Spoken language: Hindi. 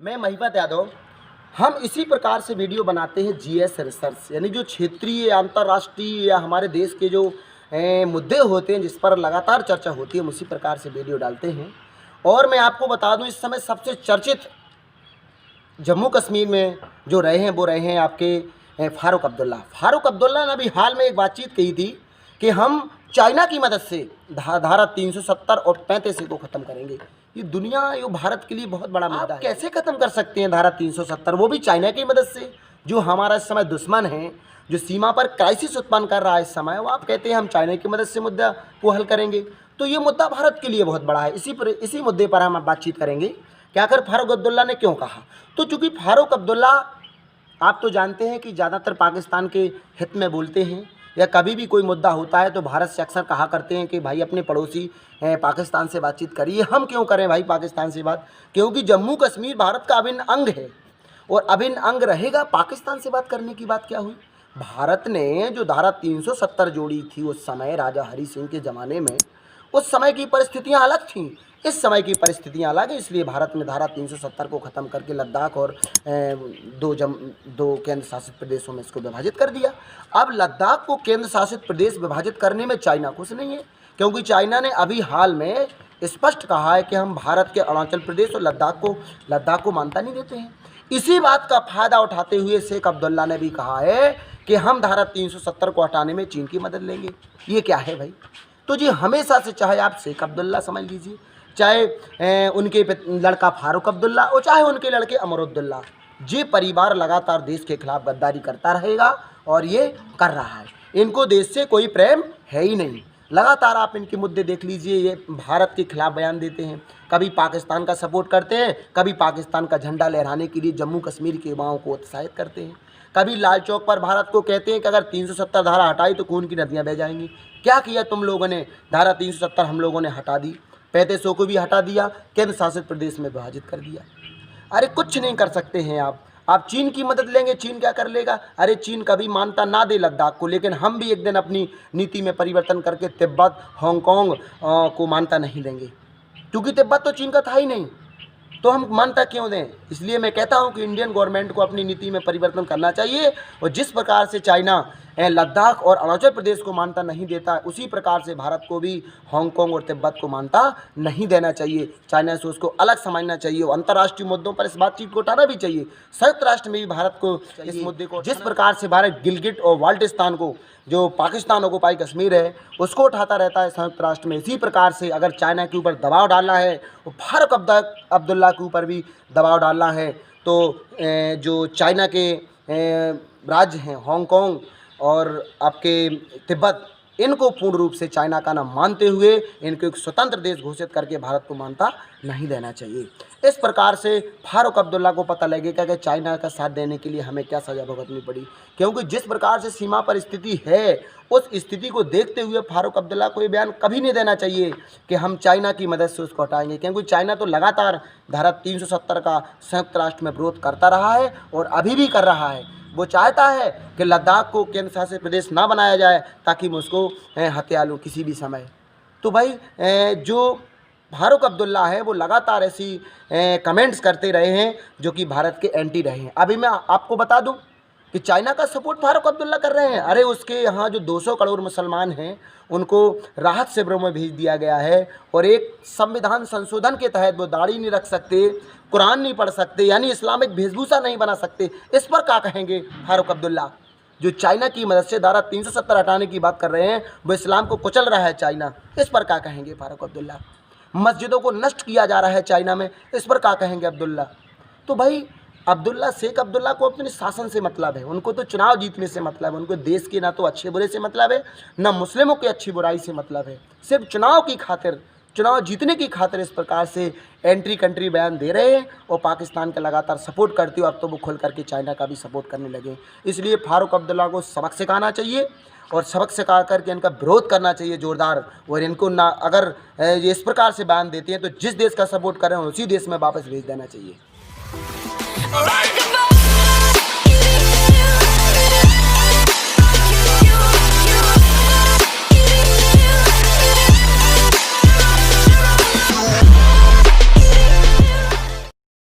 मैं महिपत यादव। हम इसी प्रकार से वीडियो बनाते हैं जीएस रिसर्च, यानी जो क्षेत्रीय अंतर्राष्ट्रीय या हमारे देश के जो मुद्दे होते हैं जिस पर लगातार चर्चा होती है, हम उसी प्रकार से वीडियो डालते हैं। और मैं आपको बता दूं, इस समय सबसे चर्चित जम्मू कश्मीर में जो रहे हैं वो रहे हैं आपके फारूक अब्दुल्ला। फारूक अब्दुल्ला ने अभी हाल में एक बातचीत कही थी कि हम चाइना की मदद से धारा 370 और 35 को ख़त्म करेंगे। ये दुनिया, ये भारत के लिए बहुत बड़ा मुद्दा है। कैसे ख़त्म कर सकते हैं धारा 370, वो भी चाइना की मदद से, जो हमारा इस समय दुश्मन है, जो सीमा पर क्राइसिस उत्पन्न कर रहा है इस समय, वो आप कहते हैं हम चाइना की मदद से मुद्दा को हल करेंगे। तो ये मुद्दा भारत के लिए बहुत बड़ा है। इसी मुद्दे पर हम बातचीत करेंगे कि आखिर फारूक अब्दुल्ला ने क्यों कहा। तो चूँकि फारूक अब्दुल्ला, आप तो जानते हैं कि ज़्यादातर पाकिस्तान के हित में बोलते हैं, या कभी भी कोई मुद्दा होता है तो भारत से अक्सर कहा करते हैं कि भाई अपने पड़ोसी पाकिस्तान से बातचीत करिए। हम क्यों करें भाई पाकिस्तान से बात, क्योंकि जम्मू कश्मीर भारत का अभिन्न अंग है और अभिन्न अंग रहेगा। पाकिस्तान से बात करने की बात क्या हुई। भारत ने जो धारा 370 जोड़ी थी उस समय राजा हरि सिंह के ज़माने में, उस समय की परिस्थितियां अलग थीं, इस समय की परिस्थितियां अलग है। इसलिए भारत ने धारा 370 को ख़त्म करके लद्दाख और दो केंद्र शासित प्रदेशों में इसको विभाजित कर दिया। अब लद्दाख को केंद्र शासित प्रदेश विभाजित करने में चाइना खुश नहीं है, क्योंकि चाइना ने अभी हाल में स्पष्ट कहा है कि हम भारत के अरुणाचल प्रदेश और लद्दाख को मान्यता नहीं देते हैं। इसी बात का फ़ायदा उठाते हुए शेख अब्दुल्ला ने भी कहा है कि हम धारा 370 को हटाने में चीन की मदद लेंगे। ये क्या है भाई। तो जी हमेशा से, चाहे आप शेख अब्दुल्ला समझ लीजिए, चाहे उनके लड़का फारूक अब्दुल्ला और चाहे उनके लड़के अमरुद्दुल्ला, ये परिवार लगातार देश के खिलाफ गद्दारी करता रहेगा और ये कर रहा है। इनको देश से कोई प्रेम है ही नहीं। लगातार आप इनके मुद्दे देख लीजिए, ये भारत के खिलाफ बयान देते हैं, कभी पाकिस्तान का सपोर्ट करते हैं, कभी पाकिस्तान का झंडा लहराने के लिए जम्मू कश्मीर के युवाओं को उत्साहित करते हैं, कभी लाल चौक पर भारत को कहते हैं कि अगर 370 धारा हटाई तो खून की नदियाँ बह जाएंगी। क्या किया तुम लोगों ने, धारा 370 हम लोगों ने हटा दी, 35 को भी हटा दिया, केंद्र शासित प्रदेश में विभाजित कर दिया। अरे कुछ नहीं कर सकते हैं आप चीन की मदद लेंगे, चीन क्या कर लेगा। अरे चीन कभी मानता ना दे लद्दाख को, लेकिन हम भी एक दिन अपनी नीति में परिवर्तन करके तिब्बत, हांगकांग को मानता नहीं देंगे, क्योंकि तिब्बत तो चीन का था ही नहीं, तो हम मानता क्यों दें। इसलिए मैं कहता हूं कि इंडियन गवर्नमेंट को अपनी नीति में परिवर्तन करना चाहिए, और जिस प्रकार से चाइना लद्दाख और अरुणाचल प्रदेश को मान्यता नहीं देता, उसी प्रकार से भारत को भी हांगकांग और तिब्बत को मान्यता नहीं देना चाहिए। चाइना से उसको अलग समझना चाहिए और अंतर्राष्ट्रीय मुद्दों पर इस बातचीत को उठाना भी चाहिए। संयुक्त राष्ट्र में भी भारत को इस मुद्दे को, जिस प्रकार से भारत गिलगिट और बाल्टिस्तान को, जो पाकिस्तान ऑक्युपाई कश्मीर है, उसको उठाता रहता है संयुक्त राष्ट्र में, इसी प्रकार से अगर चाइना के ऊपर दबाव डालना है और फारूक अब्दुल्ला के ऊपर भी दबाव डालना है, तो जो चाइना के राज्य हैं हांगकांग और आपके तिब्बत, इनको पूर्ण रूप से चाइना का नाम मानते हुए इनको एक स्वतंत्र देश घोषित करके भारत को मान्यता नहीं देना चाहिए। इस प्रकार से फारूक अब्दुल्ला को पता लगेगा कि चाइना का साथ देने के लिए हमें क्या सज़ा भुगतनी पड़ी, क्योंकि जिस प्रकार से सीमा पर स्थिति है, उस स्थिति को देखते हुए फारूक अब्दुल्ला को ये बयान कभी नहीं देना चाहिए कि हम चाइना की मदद से उसको हटाएंगे, क्योंकि चाइना तो लगातार धारा 370 का संयुक्त राष्ट्र में विरोध करता रहा है और अभी भी कर रहा है। वो चाहता है कि लद्दाख को केंद्र शासित प्रदेश ना बनाया जाए ताकि मैं उसको हत्या लूँ किसी भी समय। तो भाई जो फारूक अब्दुल्ला है वो लगातार ऐसी कमेंट्स करते रहे हैं जो कि भारत के एंटी रहे हैं। अभी मैं आपको बता दूं कि चाइना का सपोर्ट फारूक अब्दुल्ला कर रहे हैं। अरे उसके यहाँ जो 200 करोड़ मुसलमान हैं उनको राहत शिविरों में भेज दिया गया है, और एक संविधान संशोधन के तहत वो दाढ़ी नहीं रख सकते, कुरान नहीं पढ़ सकते, यानी इस्लामिक वेशभूषा नहीं बना सकते। इस पर क्या कहेंगे फारूक अब्दुल्ला, जो चाइना की मदद से धारा 370 हटाने की बात कर रहे हैं, वो इस्लाम को कुचल रहा है चाइना, इस पर क्या कहेंगे फारूक अब्दुल्ला। मस्जिदों को नष्ट किया जा रहा है चाइना में, इस पर क्या कहेंगे अब्दुल्ला। तो भाई अब्दुल्ला, शेख अब्दुल्ला को अपने शासन से मतलब है, उनको तो चुनाव जीतने से मतलब है, उनको देश के ना तो अच्छे बुरे से मतलब है, ना मुस्लिमों की अच्छी बुराई से मतलब है। सिर्फ चुनाव की खातिर, चुनाव जीतने की खातिर इस प्रकार से एंट्री कंट्री बयान दे रहे हैं और पाकिस्तान का लगातार सपोर्ट करते हो। अब तो वो खुल करके चाइना का भी सपोर्ट करने लगे। इसलिए फारूक अब्दुल्ला को सबक सिखाना चाहिए और सबक सिखा करके इनका विरोध करना चाहिए जोरदार। और इनको ना, अगर ये इस प्रकार से बयान देते हैं तो जिस देश का सपोर्ट कर रहे हैं उसी देश में वापस भेज देना चाहिए।